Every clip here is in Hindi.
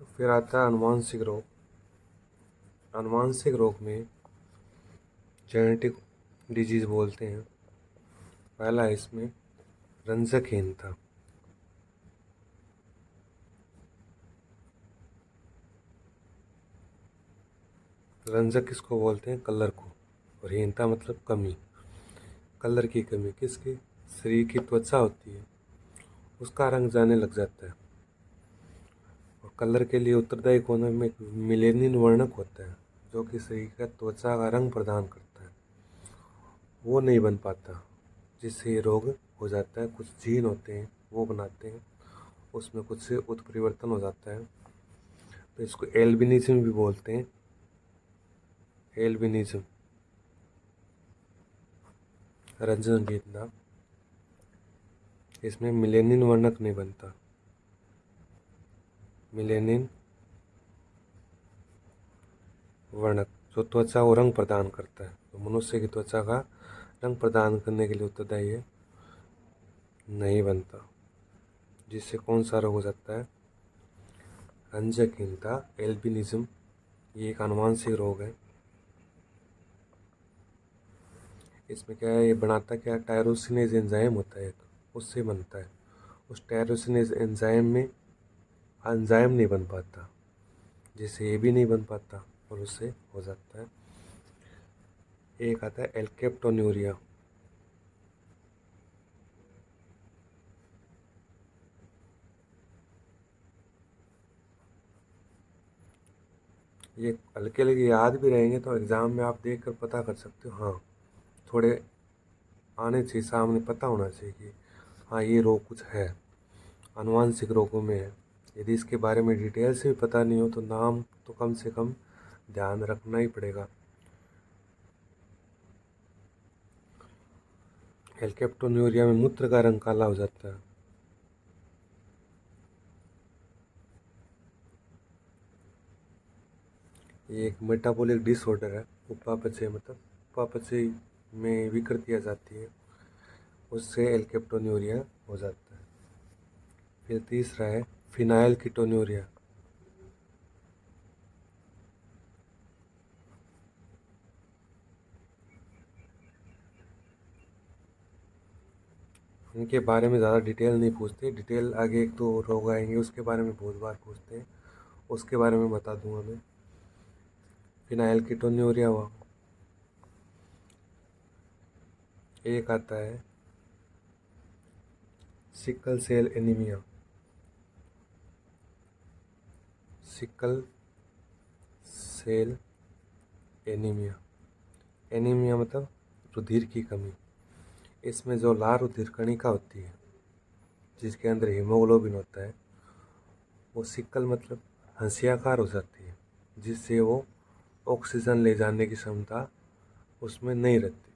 तो फिर आता है अनुवांशिक रोग। अनुवांशिक रोग में जेनेटिक डिजीज बोलते हैं। पहला है इसमें रंजकहीनता। रंजक किसको बोलते हैं? कलर को। और हीनता मतलब कमी, कलर की कमी। किसकी? शरीर की त्वचा होती है, उसका रंग जाने लग जाता है। और कलर के लिए उत्तरदायी कोने में एक मिलेनिन वर्णक होता है, जो कि शरीर का त्वचा का रंग प्रदान करता है। वो नहीं बन पाता, जिससे ये रोग हो जाता है। कुछ जीन होते हैं वो बनाते हैं, उसमें कुछ उत्परिवर्तन हो जाता है। तो इसको एल्बिनिज्म भी बोलते हैं। एल्बिनिज्म, रंजनगीतना। इसमें मिलेनिन वर्णक नहीं बनता। मिलेनिन वर्णक जो त्वचा को रंग प्रदान करता है, तो मनुष्य की त्वचा का रंग प्रदान करने के लिए उत्तरदायी है, नहीं बनता। जिससे कौन सा रोग हो सकता है? रंजकहीनता, एल्बिनिज्म। ये एक आनुवंशिक रोग है। इसमें क्या है, ये बनाता क्या? टायरोसिनेज एंजाइम होता है, उससे बनता है। उस टायरोसिनेज एंजाइम में एंजाइम नहीं बन पाता, जिससे ये भी नहीं बन पाता और उससे हो जाता है। एक आता है एल्केप्टोन्यूरिया। ये हल्के हल्के याद भी रहेंगे तो एग्ज़ाम में आप देख कर पता कर सकते हो। हाँ, थोड़े आने चाहिए, सामने पता होना चाहिए कि हाँ ये रोग कुछ है, आनुवांशिक रोगों में है। यदि इसके बारे में डिटेल से भी पता नहीं हो तो नाम तो कम से कम ध्यान रखना ही पड़ेगा। एल्केप्टोन्यूरिया में मूत्र का रंग काला हो जाता है। ये एक मेटाबॉलिक डिसऑर्डर है। उपापचय मतलब उपापचय में विकृति आ जाती है, उससे एल्केप्टोन्यूरिया हो जाता है। फिर तीसरा है फिनाइल कीटोन्यूरिया। इनके बारे में ज़्यादा डिटेल नहीं पूछते। डिटेल आगे एक दो रोग आएंगे उसके बारे में बहुत बार पूछते हैं, उसके बारे में बता दूंगा मैं। फिनाइल कीटोन्यूरिया हुआ। एक आता है sickle cell anaemia. Sickle cell anaemia. Anaemia मतलब रुधिर की कमी। इसमें जो लाल रुधिर कणिका होती है, जिसके अंदर हीमोग्लोबिन होता है, वो सिकल मतलब हंसियाकार हो जाती है, जिससे वो ऑक्सीजन ले जाने की क्षमता उसमें नहीं रहती,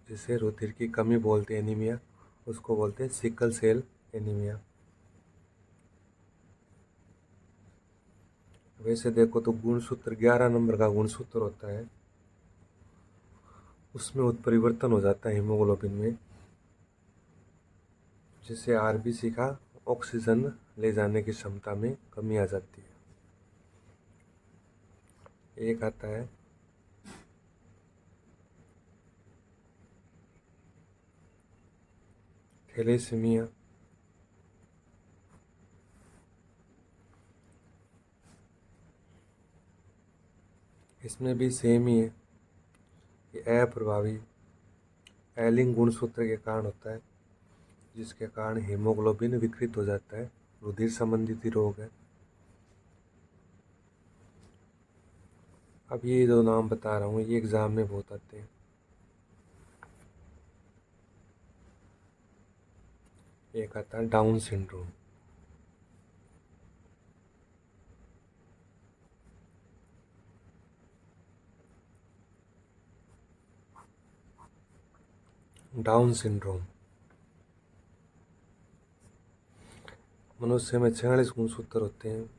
जिसे रुधिर की कमी बोलते हैं, एनीमिया। उसको बोलते हैं सिकल सेल एनीमिया। वैसे देखो तो गुणसूत्र 11 नंबर का गुणसूत्र होता है, उसमें उत्परिवर्तन हो जाता है हीमोग्लोबिन में, जिससे आरबीसी का ऑक्सीजन ले जाने की क्षमता में कमी आ जाती है। एक आता है थैलेसीमिया। इसमें भी सेम ही है। ये अप्रभावी एलिंग गुणसूत्र के कारण होता है, जिसके कारण हीमोग्लोबिन विकृत हो जाता है। रुधिर संबंधित ही रोग है। अब ये जो नाम बता रहा हूँ ये एग्जाम में बहुत आते हैं। एक आता है डाउन सिंड्रोम। डाउन सिंड्रोम मनुष्य में 46 गुणसूत्र होते हैं।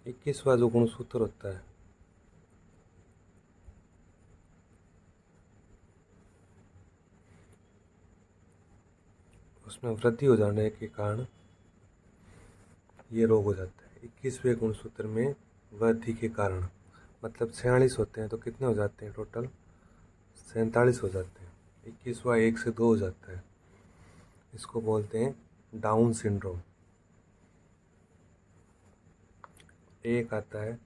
21वां जो गुणसूत्र होता है, उसमें वृद्धि हो जाने के कारण ये रोग हो जाता है। 21वें गुणसूत्र में वृद्धि के कारण, मतलब 46 होते हैं तो कितने हो जाते हैं टोटल? 47 हो जाते हैं। 21वां 1 से 2 हो जाता है। इसको बोलते हैं डाउन सिंड्रोम। एक आता है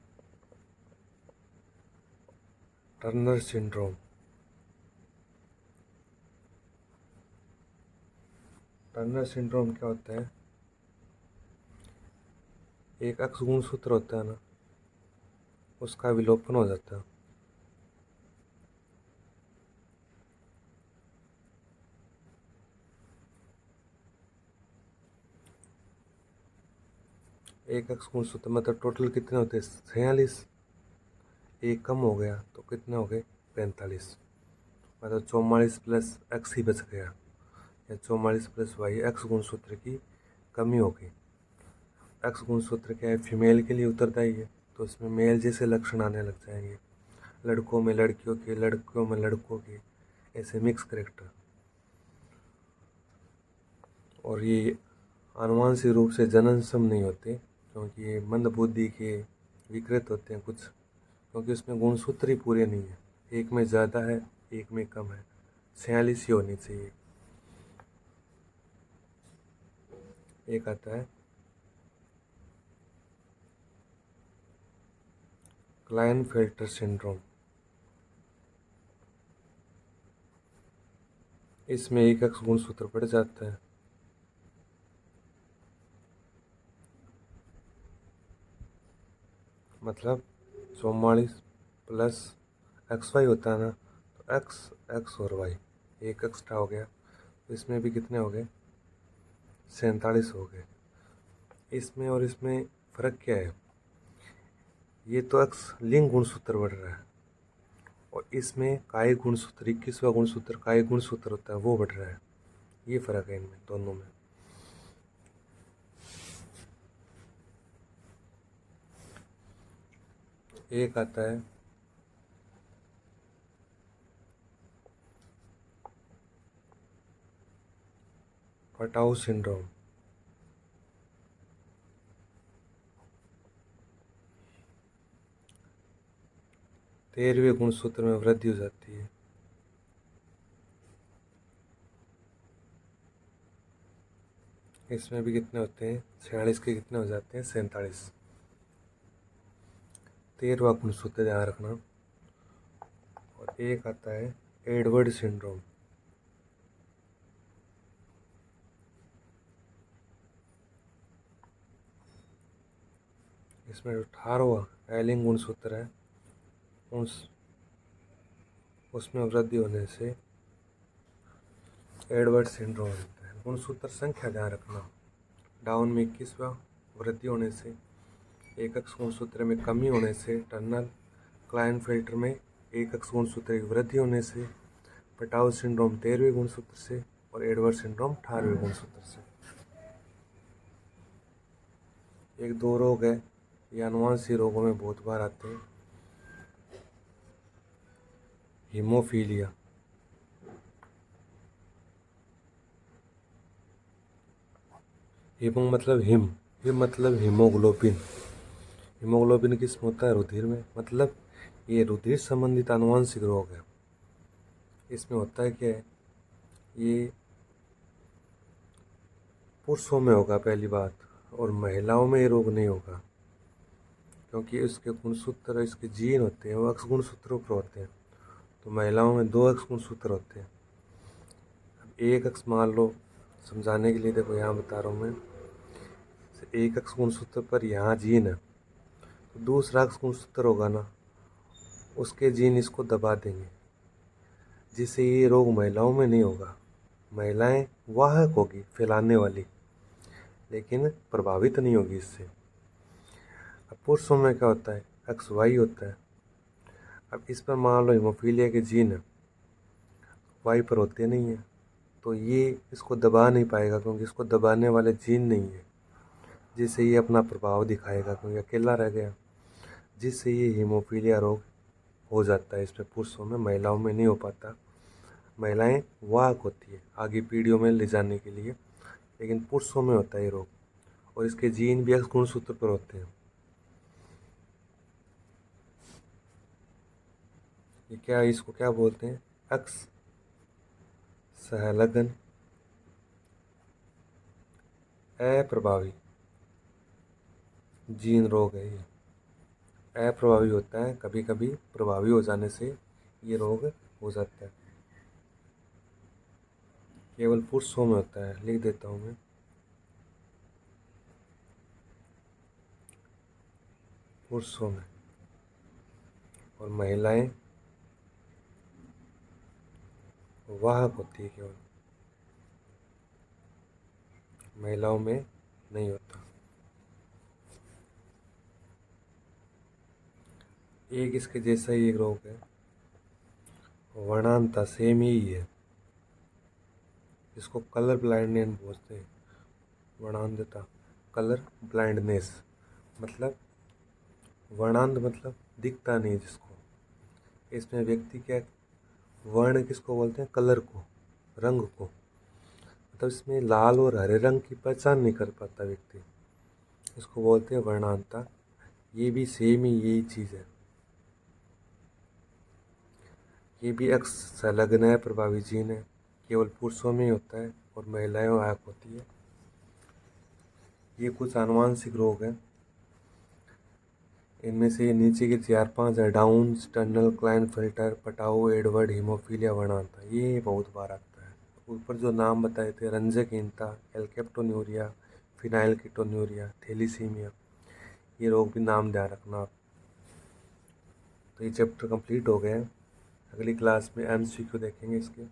टर्नर सिंड्रोम। टर्नर सिंड्रोम क्या होता है? एक अक्ष गुणसूत्र होता है ना, उसका विलोपन हो जाता है। एक अक्ष गुणसूत्र मतलब टोटल कितने होते हैं? 46। एक कम हो गया तो कितने हो गए? 45। मतलब 44 प्लस एक्स ही बच गया, या 44 प्लस वाई एक्स गुणसूत्र की कमी हो गई। एक्स गुणसूत्र क्या है? फीमेल के लिए उत्तरदायी है, तो इसमें मेल जैसे लक्षण आने लग जाएंगे। लड़कों में लड़कियों के, लड़कियों में लड़कों के, ऐसे मिक्स करेक्टर। और ये आनुवांशिक रूप से जन्मसम नहीं होते, क्योंकि ये मंदबुद्धि के विकृत होते हैं कुछ, क्योंकि उसमें गुणसूत्र ही पूरे नहीं है। एक में ज़्यादा है, एक में कम है। 46 ही होनी चाहिए। एक आता है क्लाइनफेल्टर सिंड्रोम। इसमें एक अक्ष गुणसूत्र बढ़ जाता है। मतलब 44 प्लस एक्स वाई होता है ना, तो एक्स एक्स और वाई एक एक्स्ट्रा हो गया, तो इसमें भी कितने हो गए? 47 हो गए। इसमें और इसमें फ़र्क क्या है? ये तो एक्स लिंग गुणसूत्र बढ़ रहा है, और इसमें काय गुणसूत्र, 21वां गुणसूत्र काय गुणसूत्र होता है, वो बढ़ रहा है। ये फ़र्क है इनमें दोनों में। एक आता है पटाऊ सिंड्रोम। तेरहवें गुणसूत्र में वृद्धि हो जाती है। इसमें भी कितने होते हैं? 46 के कितने हो जाते हैं? 47। 13वां गुणसूत्र ध्यान रखना। और एक आता है एडवर्ड सिंड्रोम। इसमें जो 18वां एलिंग गुणसूत्र है, उस उसमें वृद्धि होने से एडवर्ड सिंड्रोम होता है। गुणसूत्र संख्या ध्यान रखना। डाउन में 21वां, वृद्धि होने से एक अक्ष गुणसूत्र में कमी होने से टर्नल, क्लाइनफेल्टर में एक अक्ष गुणसूत्र की वृद्धि होने से, पटाउ सिंड्रोम 13वें गुणसूत्र से, और एडवर्ड सिंड्रोम 18वें गुणसूत्र से। एक दो रोग है, ये अनुवांशिक रोगों में बहुत बार आते हैं। हीमोफीलिया। हीमो मतलब हिम, हिम मतलब हीमोग्लोबिन। हीमोग्लोबिन किसमें होता है? रुधिर में। मतलब ये रुधिर संबंधित आनुवंशिक रोग है। इसमें होता है क्या है? ये पुरुषों में होगा पहली बात, और महिलाओं में ये रोग नहीं होगा, क्योंकि इसके गुणसूत्र, इसके जीन होते हैं वो अक्ष गुणसूत्रों पर होते हैं। तो महिलाओं में 2 अक्ष गुणसूत्र होते हैं। अब एक अक्ष मान लो, समझाने के लिए देखो यहाँ बता रहा हूँ मैं। एक अक्ष गुणसूत्र पर यहाँ जीन है, तो दूसरा अक्ष गुणसूत्र होगा ना, उसके जीन इसको दबा देंगे, जिससे ये रोग महिलाओं में नहीं होगा। महिलाएं वाहक होगी, फैलाने वाली, लेकिन प्रभावित नहीं होगी इससे। अब पुरुषों में क्या होता है? एक्स वाई होता है। अब इस पर मान लो हीमोफीलिया के जीन वाई पर होते नहीं है, तो ये इसको दबा नहीं पाएगा, क्योंकि इसको दबाने वाले जीन नहीं है, जिससे ये अपना प्रभाव दिखाएगा, क्योंकि अकेला रह गया, जिससे ये हीमोफीलिया रोग हो जाता है। इसमें पुरुषों में, महिलाओं में नहीं हो पाता। महिलाएं वाहक होती है आगे पीढ़ियों में ले जाने के लिए, लेकिन पुरुषों में होता है ये रोग। और इसके जीन भी एक्स गुणसूत्र पर होते हैं। ये क्या, इसको क्या बोलते हैं? एक्स सहलगन अप्रभावी जीन रोग है। ये अप्रभावी होता है, कभी कभी प्रभावी हो जाने से ये रोग हो जाता है। केवल पुरुषों में होता है, लिख देता हूँ मैं, पुरुषों में। और महिलाएं वाहक होती है केवल, महिलाओं में नहीं होता। एक इसके जैसा ही एक रोग है, वर्णांता, सेम ही है, जिसको कलर ब्लाइंडनेस बोलते हैं। वर्णांधता, कलर ब्लाइंडनेस, मतलब वर्णांध मतलब दिखता नहीं जिसको। इसमें व्यक्ति क्या, वर्ण किसको बोलते हैं? कलर को, रंग को। मतलब इसमें लाल और हरे रंग की पहचान नहीं कर पाता व्यक्ति, इसको बोलते हैं वर्णांधता। ये भी सेम ही यही चीज़ है। ये भी एक्स संलग्न है, प्रभावी जीन है, केवल पुरुषों में ही होता है और महिलाएं वाहक होती है। ये कुछ आनुवांशिक रोग हैं। इनमें से ये नीचे के 4-5 है: Down, Turner, Klinefelter, Patau, Edward, haemophilia, वर्णांता। ये बहुत बार आता है। ऊपर जो नाम बताए थे, रंजकहीनता, एल्केप्टोन्यूरिया, फिनाइलकीटोन्यूरिया, थैलीसीमिया, ये रोग भी नाम ध्यान रखना आप। तो ये चैप्टर कंप्लीट हो गया है। अगली क्लास में MCQ देखेंगे इसके।